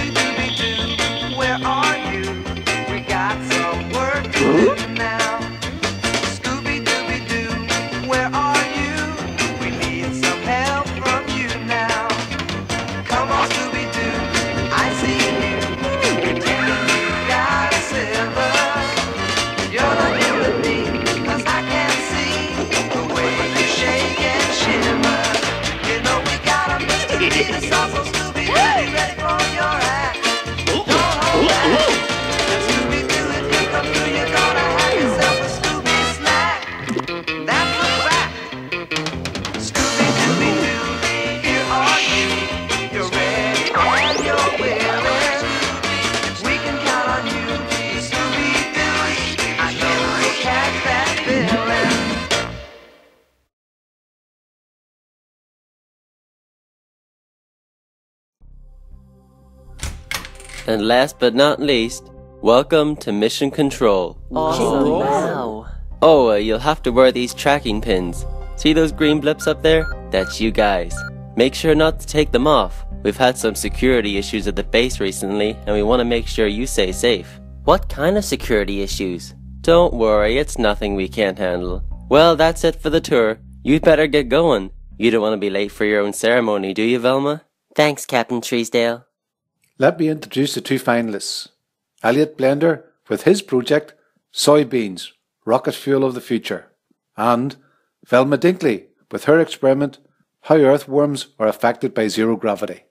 Scooby-Doo, where are you? We got some work to do now. Scooby-Doo, where are you? We need some help from you now. Come on, Scooby-Doo, I see you. Pretending you got a silver. You're not here with me, 'cause I can see the way you shake and shimmer. You know we got a Mr. Peter sauce on Scooby-Doo, ready for your act. Don't hold back. Scooby-Doo, if you come through, you're gonna have yourself a Scooby snack. That's a fact. Scooby-Doo, here are you. You're ready and you're willing. We can count on you, Scooby-Doo. I know you'll catch that feeling. And last but not least, welcome to Mission Control. Awesome. Wow. Oh, you'll have to wear these tracking pins. See those green blips up there? That's you guys. Make sure not to take them off. We've had some security issues at the base recently, and we want to make sure you stay safe. What kind of security issues? Don't worry, it's nothing we can't handle. Well, that's it for the tour. You'd better get going. You don't want to be late for your own ceremony, do you, Velma? Thanks, Captain Treesdale. Let me introduce the two finalists. Elliot Blender with his project, Soybeans, Rocket Fuel of the Future. And Velma Dinkley with her experiment, How Earthworms Are Affected by Zero Gravity.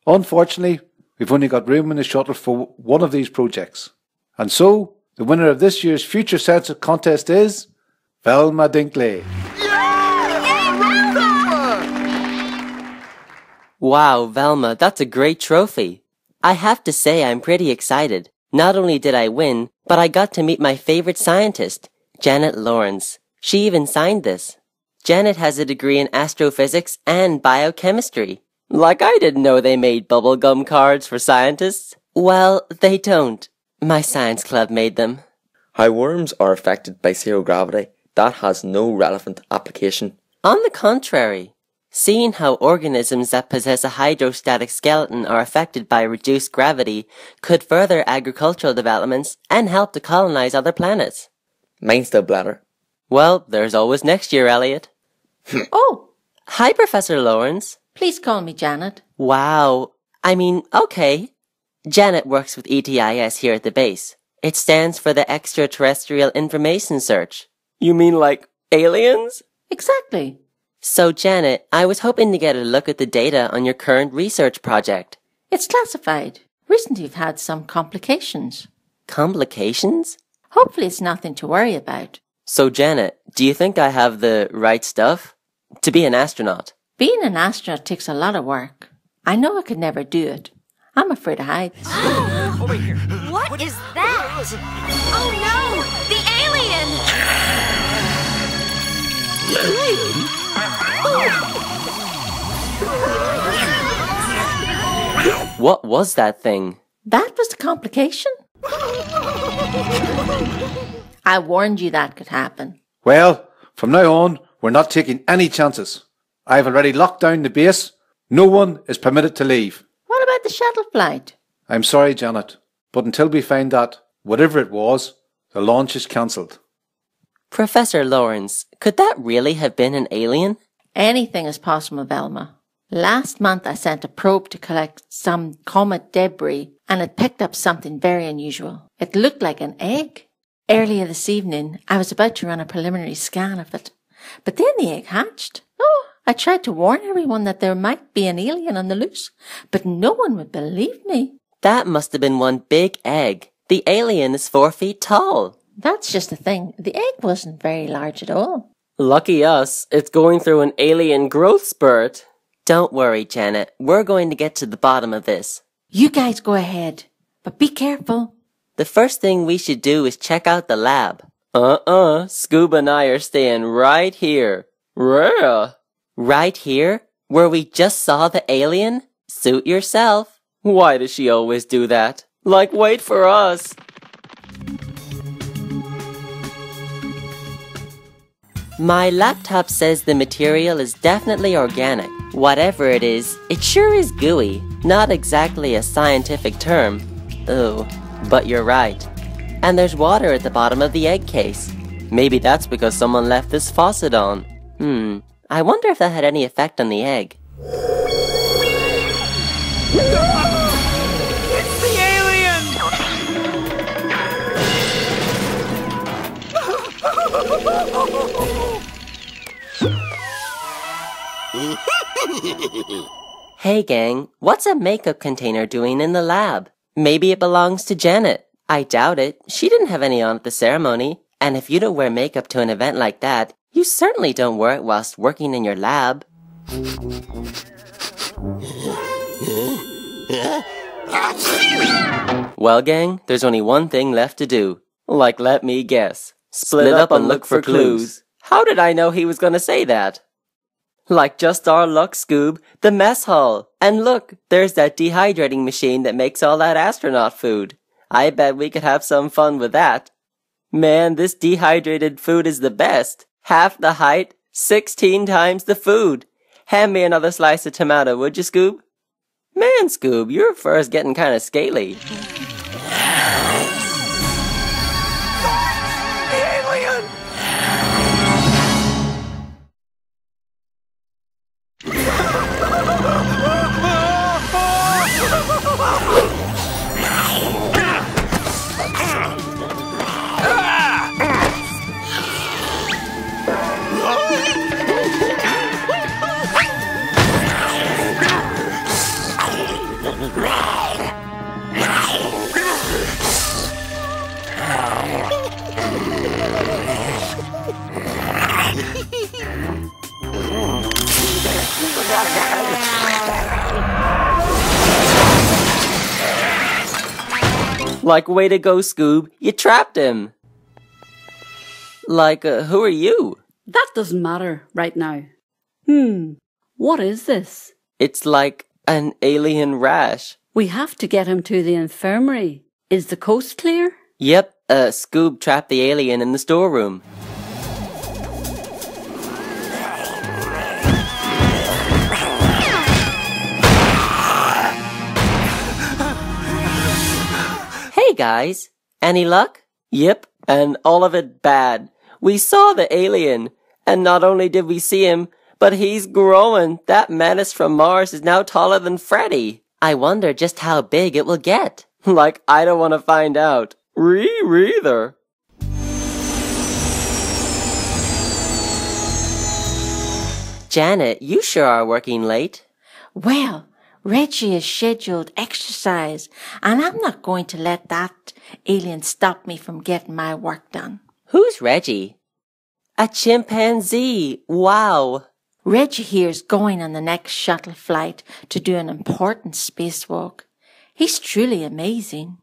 Unfortunately, we've only got room in the shuttle for one of these projects. And so, the winner of this year's Future Sensor contest is Velma Dinkley. Wow, Velma, that's a great trophy. I have to say I'm pretty excited. Not only did I win, but I got to meet my favorite scientist, Janet Lawrence. She even signed this. Janet has a degree in astrophysics and biochemistry. Like I didn't know they made bubblegum cards for scientists. Well, they don't. My science club made them. How worms are affected by zero gravity. That has no relevant application. On the contrary, seeing how organisms that possess a hydrostatic skeleton are affected by reduced gravity could further agricultural developments and help to colonize other planets. Mine's still bladder. Well, there's always next year, Elliot. Oh, Hi, Professor Lawrence. please call me Janet. Wow. Okay. Janet works with E.T.I.S here at the base. It stands for the Extraterrestrial Information Search. You mean like aliens? Exactly. So, Janet, I was hoping to get a look at the data on your current research project. It's classified. Recently you've had some complications. Complications? Hopefully it's nothing to worry about. So, Janet, do you think I have the right stuff to be an astronaut? Being an astronaut takes a lot of work. I know I could never do it. I'm afraid of heights. Over here. What is that? Oh no! The alien! What was that thing? That was the complication? I warned you that could happen. Well, from now on, we're not taking any chances. I've already locked down the base. No one is permitted to leave. What about the shuttle flight? I'm sorry, Janet, but until we find that, whatever it was, the launch is cancelled. Professor Lawrence, could that really have been an alien? Anything is possible, Velma. Last month I sent a probe to collect some comet debris and it picked up something very unusual. It looked like an egg. Earlier this evening I was about to run a preliminary scan of it, but then the egg hatched. Oh, I tried to warn everyone that there might be an alien on the loose, but no one would believe me. That must have been one big egg. The alien is 4 feet tall. That's just the thing. The egg wasn't very large at all. Lucky us, it's going through an alien growth spurt. Don't worry, Janet. We're going to get to the bottom of this. You guys go ahead, but be careful. The first thing we should do is check out the lab. Scuba and I are staying right here. Where? Right here? Where we just saw the alien? Suit yourself. Why does she always do that? Like, wait for us. My laptop says the material is definitely organic. Whatever it is, it sure is gooey. Not exactly a scientific term. Ugh, but you're right. And there's water at the bottom of the egg case. Maybe that's because someone left this faucet on. I wonder if that had any effect on the egg. It's the alien! Hey gang, what's a makeup container doing in the lab? Maybe it belongs to Janet. I doubt it. She didn't have any on at the ceremony. And if you don't wear makeup to an event like that, you certainly don't wear it whilst working in your lab. Well gang, there's only one thing left to do. Like, let me guess. Split up and look for clues. How did I know he was gonna say that? Like just our luck, Scoob, the mess hall. And look, there's that dehydrating machine that makes all that astronaut food. I bet we could have some fun with that. Man, this dehydrated food is the best. Half the height, 16 times the food. Hand me another slice of tomato, would you, Scoob? Man, Scoob, your fur is getting kind of scaly. Like, way to go, Scoob. You trapped him. Like, who are you? That doesn't matter right now. What is this? It's like an alien rash. We have to get him to the infirmary. Is the coast clear? Yep, Scoob trapped the alien in the storeroom. Hey guys, any luck? Yep, and all of it bad. We saw the alien, and not only did we see him, but he's growing. That menace from Mars is now taller than Freddy. I wonder just how big it will get. Like, I don't want to find out. Either. Janet, you sure are working late. Well, Reggie has scheduled exercise, and I'm not going to let that alien stop me from getting my work done. Who's Reggie? A chimpanzee. Wow. Reggie here is going on the next shuttle flight to do an important spacewalk. He's truly amazing.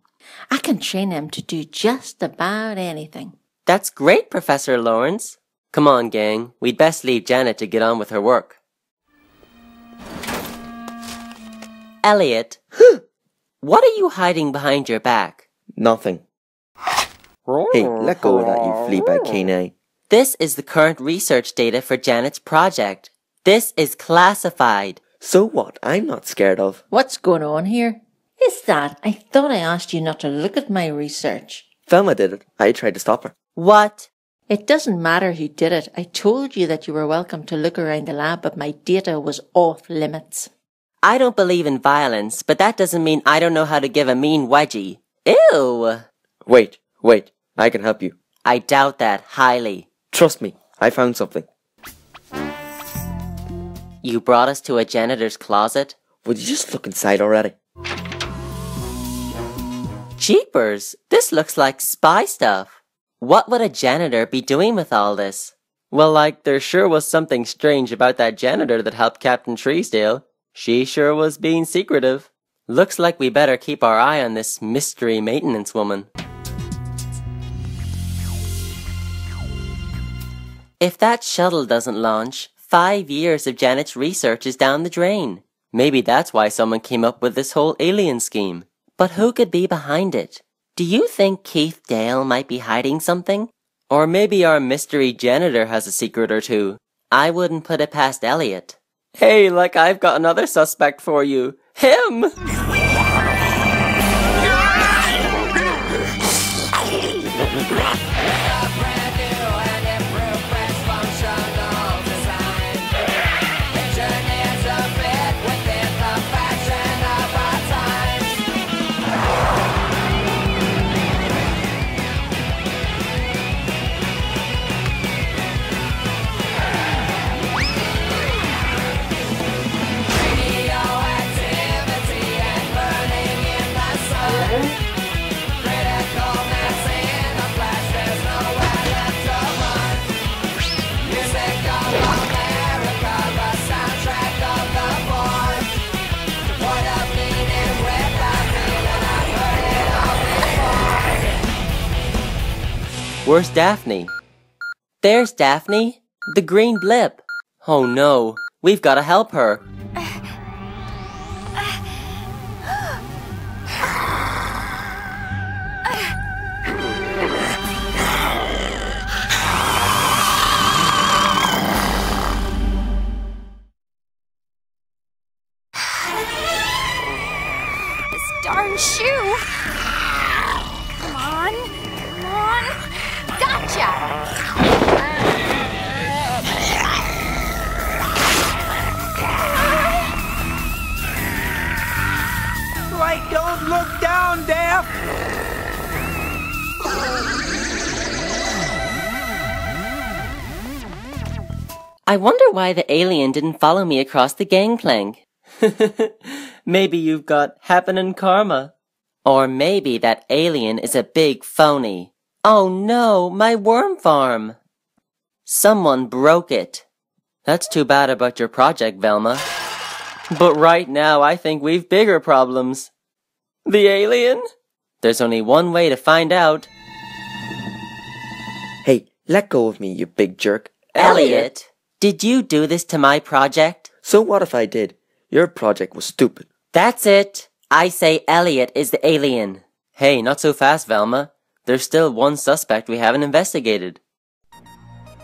I can train him to do just about anything. That's great, Professor Lawrence. Come on, gang. We'd best leave Janet to get on with her work. Elliot, what are you hiding behind your back? Nothing. Hey, let go of that, you fleabag canine. This is the current research data for Janet's project. This is classified. So what? I'm not scared of. What's going on here? Is that? I thought I asked you not to look at my research. Velma did it. I tried to stop her. What? It doesn't matter who did it. I told you that you were welcome to look around the lab, but my data was off limits. I don't believe in violence, but that doesn't mean I don't know how to give a mean wedgie. Ew! Wait. I can help you. I doubt that highly. Trust me. I found something. You brought us to a janitor's closet? Would you just look inside already? Jeepers, this looks like spy stuff. What would a janitor be doing with all this? Well, like, there sure was something strange about that janitor that helped Captain Treesdale. She sure was being secretive. Looks like we better keep our eye on this mystery maintenance woman. If that shuttle doesn't launch, 5 years of Janet's research is down the drain. Maybe that's why someone came up with this whole alien scheme. But who could be behind it? Do you think Keith Dale might be hiding something? Or maybe our mystery janitor has a secret or two. I wouldn't put it past Elliot. Hey, like I've got another suspect for you. Him! Where's Daphne? There's Daphne, the green blip. Oh no, we've got to help her. This darn shoe! Come on, come on. Gotcha! Right, don't look down, Daph! I wonder why the alien didn't follow me across the gangplank. Maybe you've got happening karma. Or maybe that alien is a big phony. Oh no, my worm farm! Someone broke it. That's too bad about your project, Velma. But right now I think we've bigger problems. The alien? There's only one way to find out. Hey, let go of me, you big jerk. Elliot, did you do this to my project? So what if I did? Your project was stupid. That's it. I say Elliot is the alien. Hey, not so fast, Velma. There's still one suspect we haven't investigated.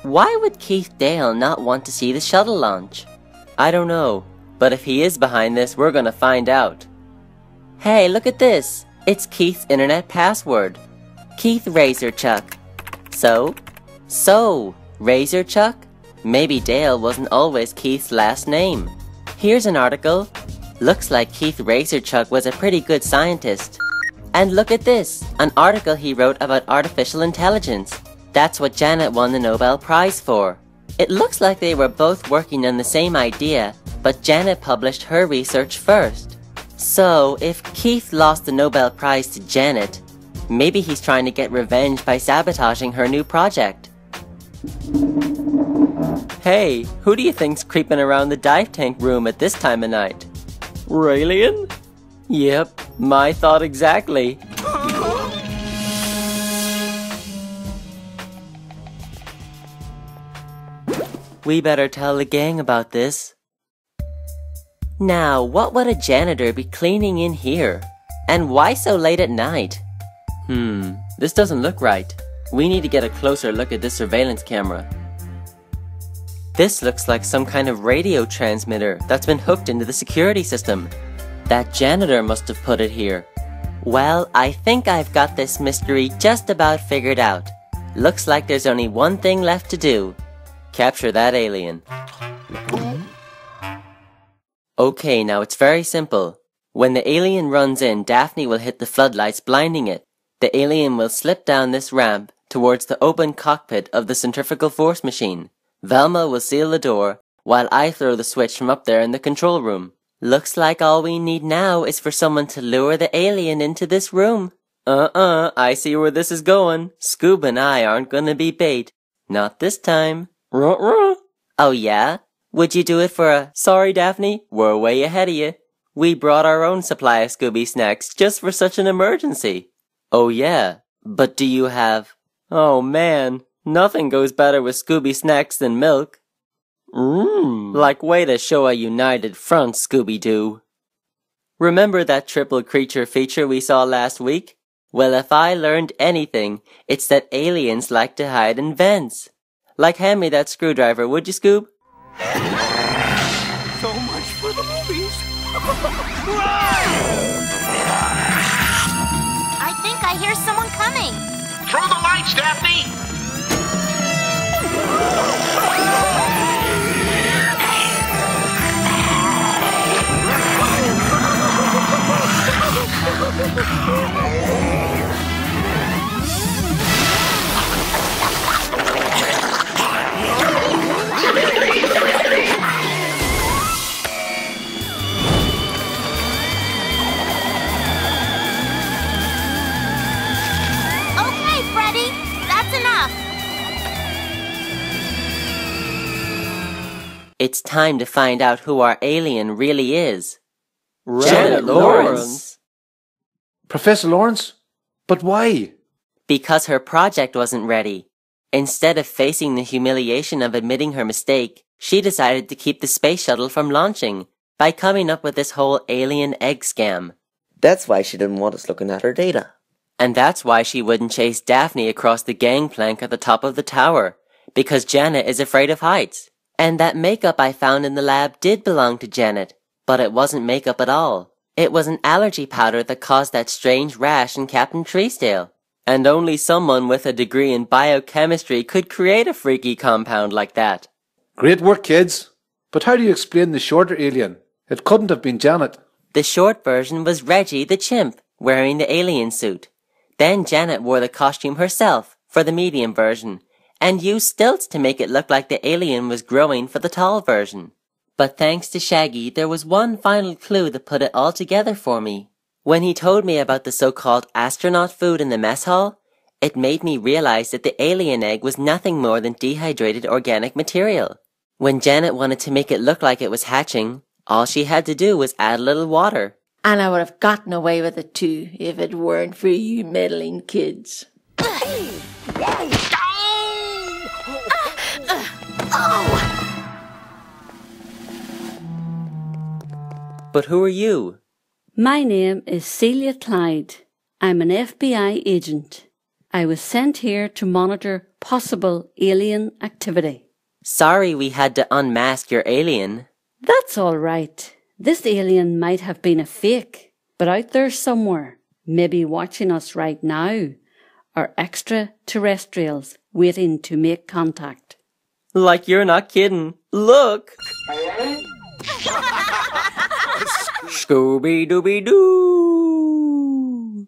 Why would Keith Dale not want to see the shuttle launch? I don't know, but if he is behind this, we're gonna find out. Hey, look at this. It's Keith's internet password. Keith Razorchuck. So, Razorchuck? Maybe Dale wasn't always Keith's last name. Here's an article. Looks like Keith Razorchuck was a pretty good scientist. And look at this, an article he wrote about artificial intelligence. That's what Janet won the Nobel Prize for. It looks like they were both working on the same idea, but Janet published her research first. So, if Keith lost the Nobel Prize to Janet, maybe he's trying to get revenge by sabotaging her new project. Hey, who do you think's creeping around the dive tank room at this time of night? Raelian? Yep, my thought exactly. We better tell the gang about this. Now, what would a janitor be cleaning in here? And why so late at night? This doesn't look right. We need to get a closer look at this surveillance camera. This looks like some kind of radio transmitter that's been hooked into the security system. That janitor must have put it here. Well, I think I've got this mystery just about figured out. Looks like there's only one thing left to do. Capture that alien. Okay, now it's very simple. When the alien runs in, Daphne will hit the floodlights, blinding it. The alien will slip down this ramp towards the open cockpit of the centrifugal force machine. Velma will seal the door, while I throw the switch from up there in the control room. Looks like all we need now is for someone to lure the alien into this room. I see where this is going. Scoob and I aren't gonna be bait. Not this time. Ruh-ruh. Oh yeah? Would you do it for a... Sorry, Daphne, we're way ahead of you. We brought our own supply of Scooby snacks just for such an emergency. Oh yeah, but do you have... Oh man, nothing goes better with Scooby snacks than milk. Like way to show a united front, Scooby-Doo. Remember that triple creature feature we saw last week? Well, if I learned anything, it's that aliens like to hide in vents. Like, hand me that screwdriver, would you, Scoob? So much for the movies. I think I hear someone coming. Throw the lights, Daphne! Okay, Freddy, that's enough. It's time to find out who our alien really is. Janet Lawrence? Professor Lawrence? But why? Because her project wasn't ready. Instead of facing the humiliation of admitting her mistake, she decided to keep the space shuttle from launching by coming up with this whole alien egg scam. That's why she didn't want us looking at her data. And that's why she wouldn't chase Daphne across the gangplank at the top of the tower, because Janet is afraid of heights. And that makeup I found in the lab did belong to Janet, but it wasn't makeup at all. It was an allergy powder that caused that strange rash in Captain Treesdale. And only someone with a degree in biochemistry could create a freaky compound like that. Great work, kids. But how do you explain the shorter alien? It couldn't have been Janet. The short version was Reggie the chimp, wearing the alien suit. Then Janet wore the costume herself for the medium version, and used stilts to make it look like the alien was growing for the tall version. But thanks to Shaggy, there was one final clue that put it all together for me. When he told me about the so-called astronaut food in the mess hall, it made me realize that the alien egg was nothing more than dehydrated organic material. When Janet wanted to make it look like it was hatching, all she had to do was add a little water. And I would have gotten away with it too if it weren't for you meddling kids. But who are you? My name is Celia Clyde. I'm an FBI agent. I was sent here to monitor possible alien activity. Sorry we had to unmask your alien. That's all right. This alien might have been a fake, but out there somewhere, maybe watching us right now, are extraterrestrials waiting to make contact. Like you're not kidding. Look! Scooby-Dooby-Doo!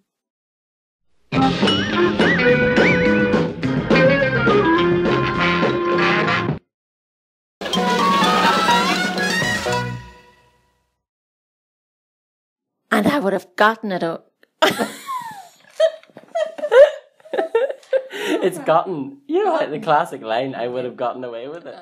And I would have gotten it out. It's gotten, you know, the classic line, I would have gotten away with it.